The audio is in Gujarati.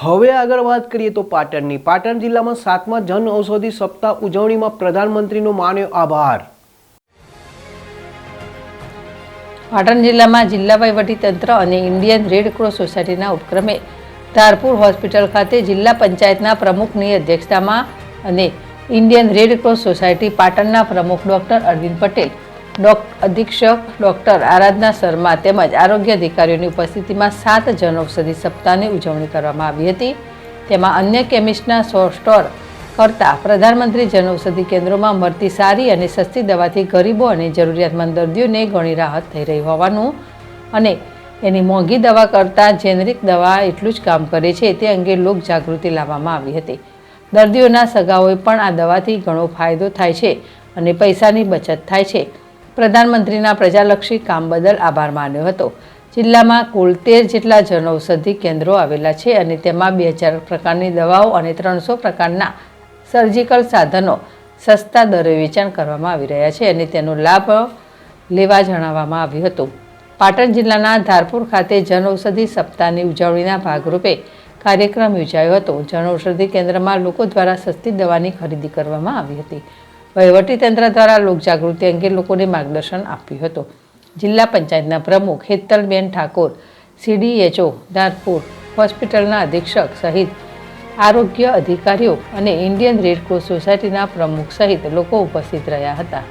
હવે આગળ વાત કરીએ તો પાટણની. પાટણ જિલ્લામાં 7મા જન ઔષધિ સપ્તાહ ઉજવણીમાં પ્રધાનમંત્રીનો માન્યો આભાર. પાટણ જિલ્લામાં જિલ્લા વહીવટીતંત્ર અને ઇન્ડિયન રેડ ક્રોસ સોસાયટીના ઉપક્રમે ધારપુર હોસ્પિટલ ખાતે જિલ્લા પંચાયતના પ્રમુખની અધ્યક્ષતામાં અને ઇન્ડિયન રેડ ક્રોસ સોસાયટી પાટણના પ્રમુખ ડૉક્ટર અરવિંદ પટેલ, અધિક્ષક ડૉક્ટર આરાધના શર્મા તેમજ આરોગ્ય અધિકારીઓની ઉપસ્થિતિમાં 7 જનઔષધિ સપ્તાહની ઉજવણી કરવામાં આવી હતી. તેમાં અન્ય કેમિસ્ટના સ્ટોર કરતાં પ્રધાનમંત્રી જનઔષધિ કેન્દ્રોમાં મળતી સારી અને સસ્તી દવાથી ગરીબો અને જરૂરિયાતમંદ દર્દીઓને ઘણી રાહત થઈ રહી હોવાનું અને એની મોંઘી દવા કરતાં જેનરિક દવા એટલું જ કામ કરે છે તે અંગે લોક જાગૃતિ લાવવામાં આવી હતી. દર્દીઓના સગાઓએ પણ આ દવાથી ઘણો ફાયદો થાય છે અને પૈસાની બચત થાય છે. પ્રધાનમંત્રીના પ્રજાલક્ષી કામ બદલ આભાર માન્યો હતો. જિલ્લામાં કુલ 13 જેટલા જનઔષધિ કેન્દ્રો આવેલા છે અને તેમાં 2000 પ્રકારની દવાઓ અને 300 પ્રકારના સર્જિકલ સાધનો સસ્તા દરે વેચાણ કરવામાં આવી રહ્યા છે અને તેનો લાભ લેવા જણાવવામાં આવ્યું હતું. પાટણ જિલ્લાના ધારપુર ખાતે જનઔષધિ સપ્તાહની ઉજવણીના ભાગરૂપે કાર્યક્રમ યોજાયો હતો. જનઔષધિ કેન્દ્રમાં લોકો દ્વારા સસ્તી દવાની ખરીદી કરવામાં આવી હતી. વહીવટીતંત્ર દ્વારા લોકજાગૃતિ અંગે લોકોને માર્ગદર્શન આપ્યું હતું. જિલ્લા પંચાયતના પ્રમુખ હેતલબેન ઠાકોર, CDHO ધારપુર હોસ્પિટલના અધિક્ષક સહિત આરોગ્ય અધિકારીઓ અને ઇન્ડિયન રેડ ક્રોસ સોસાયટીના પ્રમુખ સહિત લોકો ઉપસ્થિત રહ્યા હતા.